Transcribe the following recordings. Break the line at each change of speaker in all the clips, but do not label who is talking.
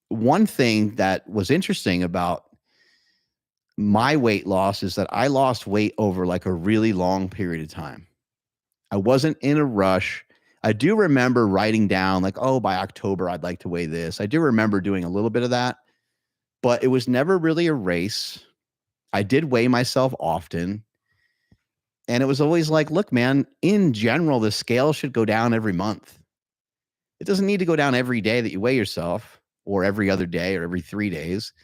one thing that was interesting about my weight loss is that I lost weight over like a really long period of time. I wasn't in a rush. I do remember writing down like, oh, by October, I'd like to weigh this. I do remember doing a little bit of that, but it was never really a race. I did weigh myself often. And it was always like, look, man, in general, the scale should go down every month. It doesn't need to go down every day that you weigh yourself, or every other day, or every 3 days.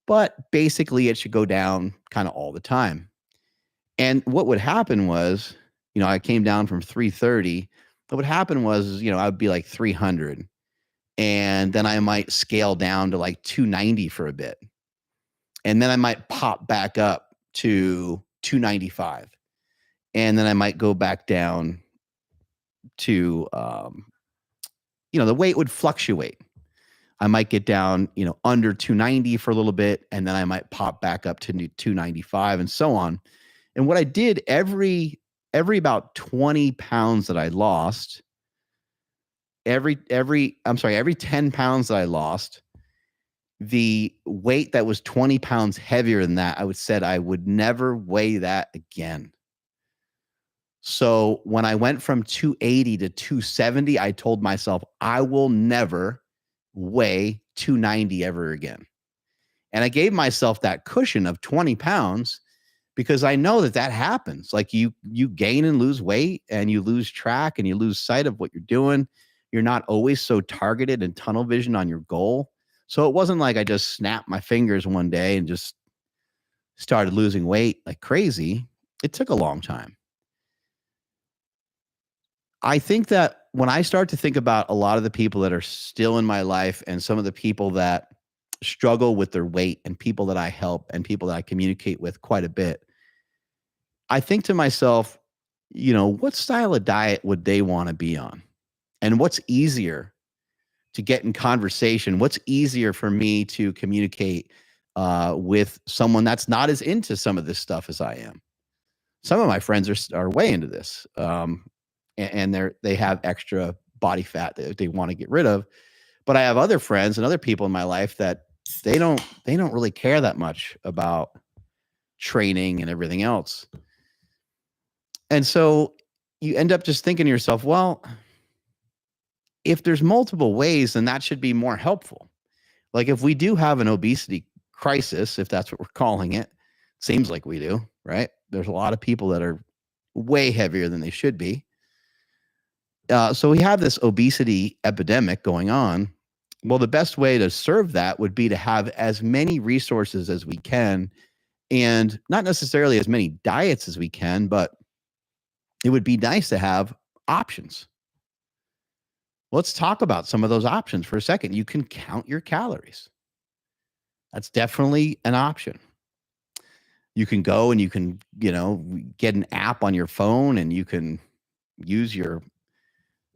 But basically, it should go down kind of all the time. And what would happen was, I came down from 330. What would happen was, I would be like 300. And then I might scale down to like 290 for a bit. And then I might pop back up to 295. And then I might go back down to, the weight would fluctuate. I might get down, under 290 for a little bit, and then I might pop back up to 295 and so on. And what I did every about 20 pounds that I lost, every 10 pounds that I lost, the weight that was 20 pounds heavier than that, I said I would never weigh that again. So when I went from 280 to 270, I told myself I will never weigh 290 ever again. And I gave myself that cushion of 20 pounds because I know that happens. Like you gain and lose weight, and you lose track, and you lose sight of what you're doing. You're not always so targeted and tunnel vision on your goal. So it wasn't like I just snapped my fingers one day and just started losing weight like crazy. It took a long time. I think that when I start to think about a lot of the people that are still in my life, and some of the people that struggle with their weight, and people that I help, and people that I communicate with quite a bit, I think to myself, what style of diet would they want to be on? And what's easier to get in conversation? What's easier for me to communicate with someone that's not as into some of this stuff as I am? Some of my friends are way into this. And they have extra body fat that they want to get rid of. But I have other friends and other people in my life that they don't really care that much about training and everything else. And so you end up just thinking to yourself, well, if there's multiple ways, then that should be more helpful. Like if we do have an obesity crisis, if that's what we're calling it, seems like we do, right? There's a lot of people that are way heavier than they should be. So we have this obesity epidemic going on. Well, the best way to serve that would be to have as many resources as we can, and not necessarily as many diets as we can, but it would be nice to have options. Let's talk about some of those options for a second. You can count your calories. That's definitely an option. You can go and you can, get an app on your phone, and you can use your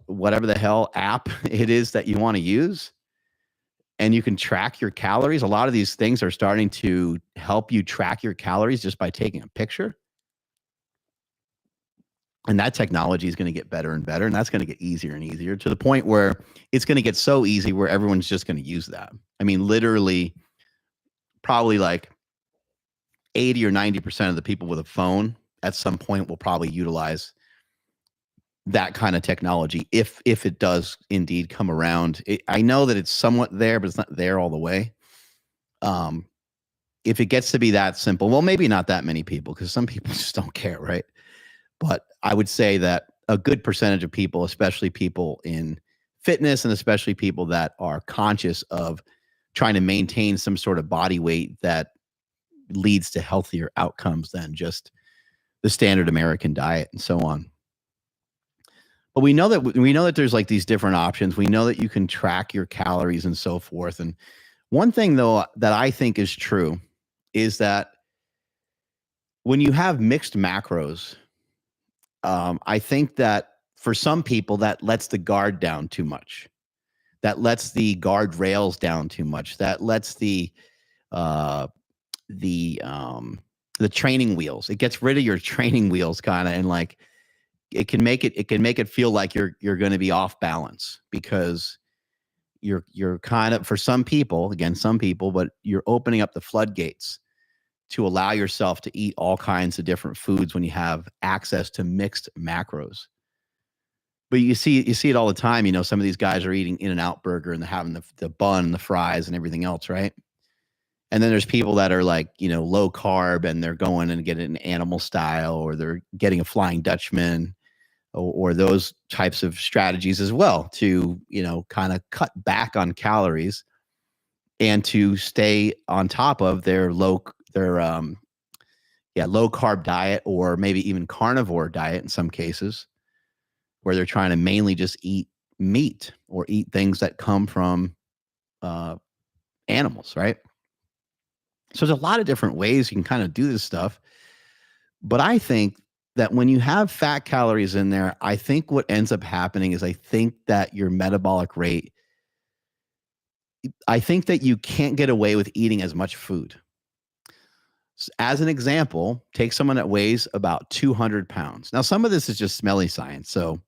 whatever the hell app it is that you want to use, and you can track your calories. A lot of these things are starting to help you track your calories just by taking a picture. And that technology is going to get better and better, and that's going to get easier and easier, to the point where it's going to get so easy where everyone's just going to use that. I mean, literally, probably like 80 or 90% of the people with a phone at some point will probably utilize that kind of technology if it does indeed come around. I know that it's somewhat there, but it's not there all the way. If it gets to be that simple, well, maybe not that many people, because some people just don't care, right? But I would say that a good percentage of people, especially people in fitness, and especially people that are conscious of trying to maintain some sort of body weight that leads to healthier outcomes than just the standard American diet and so on. But we know that there's like these different options. We know that you can track your calories and so forth. And one thing, though, that I think is true is that when you have mixed macros, I think that for some people that lets the guard down too much. That lets the guardrails down too much. That lets the training wheels. It gets rid of your training wheels, kind of, and like it can make it feel like you're going to be off balance, because you're kind of, for some people, again, some people, but you're opening up the floodgates to allow yourself to eat all kinds of different foods when you have access to mixed macros. But you see it all the time. You know, some of these guys are eating In-N-Out burger and they're having the bun and the fries and everything else, right? And then there's people that are like, you know, low carb and they're going and getting an animal style, or they're getting a Flying Dutchman, or those types of strategies as well to, you know, kind of cut back on calories and to stay on top of their low carb diet, or maybe even carnivore diet in some cases, where they're trying to mainly just eat meat or eat things that come from animals, right? So there's a lot of different ways you can kind of do this stuff. But I think that when you have fat calories in there, I think what ends up happening is I think that your metabolic rate, I think that you can't get away with eating as much food. As an example, take someone that weighs about 200 pounds. Now, some of this is just smelly science. So,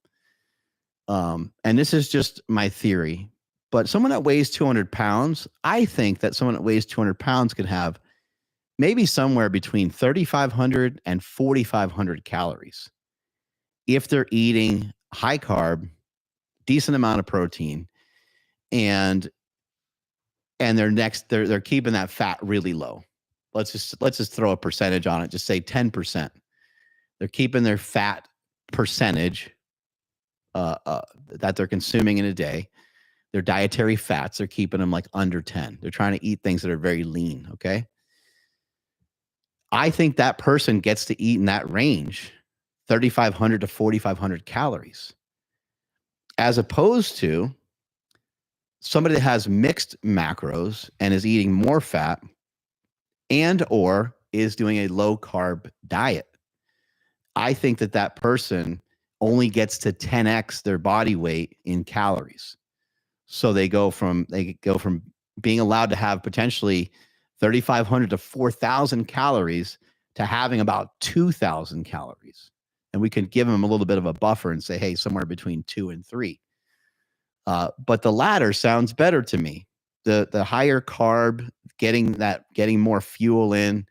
and this is just my theory, but someone that weighs 200 pounds, I think that someone that weighs 200 pounds could have maybe somewhere between 3,500 and 4,500 calories if they're eating high carb, decent amount of protein, and they're keeping that fat really low. Let's just throw a percentage on it. Just say 10%. They're keeping their fat percentage that they're consuming in a day. Their dietary fats, they're keeping them like under 10. They're trying to eat things that are very lean. Okay. I think that person gets to eat in that range, 3,500 to 4,500 calories, as opposed to somebody that has mixed macros and is eating more fat and or is doing a low carb diet. I think that person only gets to 10x their body weight in calories. So they go from being allowed to have potentially 3,500 to 4,000 calories to having about 2,000 calories. And we can give them a little bit of a buffer and say, hey, somewhere between 2 and 3. But the latter sounds better to me. The higher carb, getting more fuel in,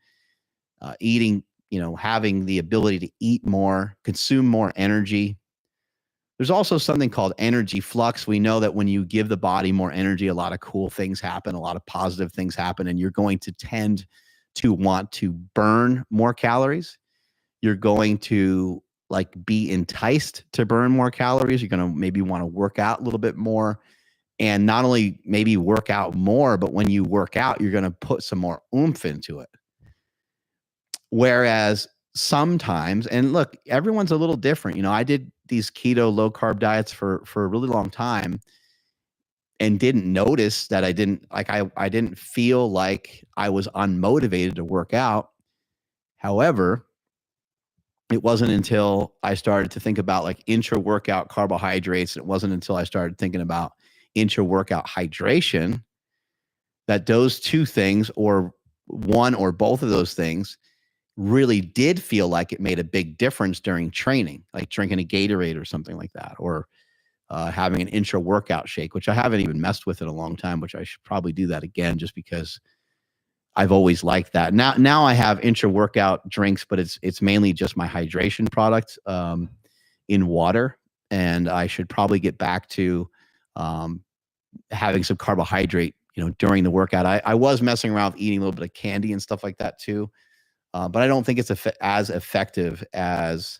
eating, you know, having the ability to eat more, consume more energy. There's also something called energy flux. We know that when you give the body more energy, a lot of cool things happen, a lot of positive things happen, and you're going to tend to want to burn more calories. You're going to like be enticed to burn more calories. You're going to maybe want to work out a little bit more, and not only maybe work out more, but when you work out, you're going to put some more oomph into it. Whereas sometimes, and look, everyone's a little different. You know, I did these keto low carb diets for a really long time and didn't notice that I didn't feel like I was unmotivated to work out. However, it wasn't until I started to think about like intra-workout carbohydrates. It wasn't until I started thinking about intra-workout hydration that those two things, or one or both of those things, really did feel like it made a big difference during training, like drinking a Gatorade or something like that, or having an intra-workout shake, which I haven't even messed with in a long time, which I should probably do that again just because I've always liked that. Now I have intra-workout drinks, but it's mainly just my hydration product in water, and I should probably get back to having some carbohydrate, you know, during the workout. I was messing around with eating a little bit of candy and stuff like that too. But I don't think it's as effective as,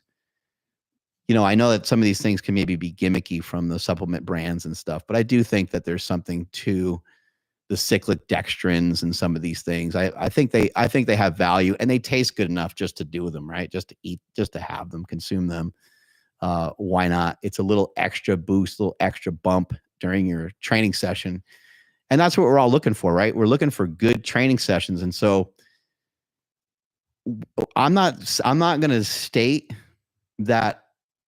you know, I know that some of these things can maybe be gimmicky from the supplement brands and stuff, but I do think that there's something to the cyclic dextrins and some of these things. I think they have value, and they taste good enough just to do them, right? Just to eat, just to have them, consume them. Why not? It's a little extra boost, a little extra bump during your training session. And that's what we're all looking for, right? We're looking for good training sessions. And so I'm not going to state that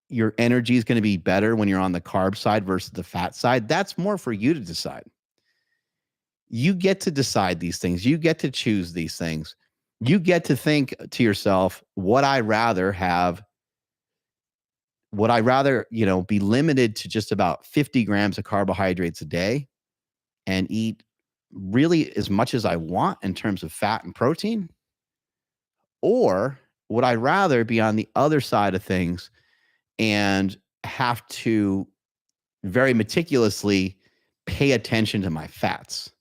your energy is going to be better when you're on the carb side versus the fat side. That's more for you to decide. You get to decide these things. You get to choose these things. You get to think to yourself, would I rather, you know, be limited to just about 50 grams of carbohydrates a day, and eat really as much as I want in terms of fat and protein? Or would I rather be on the other side of things and have to very meticulously pay attention to my fats?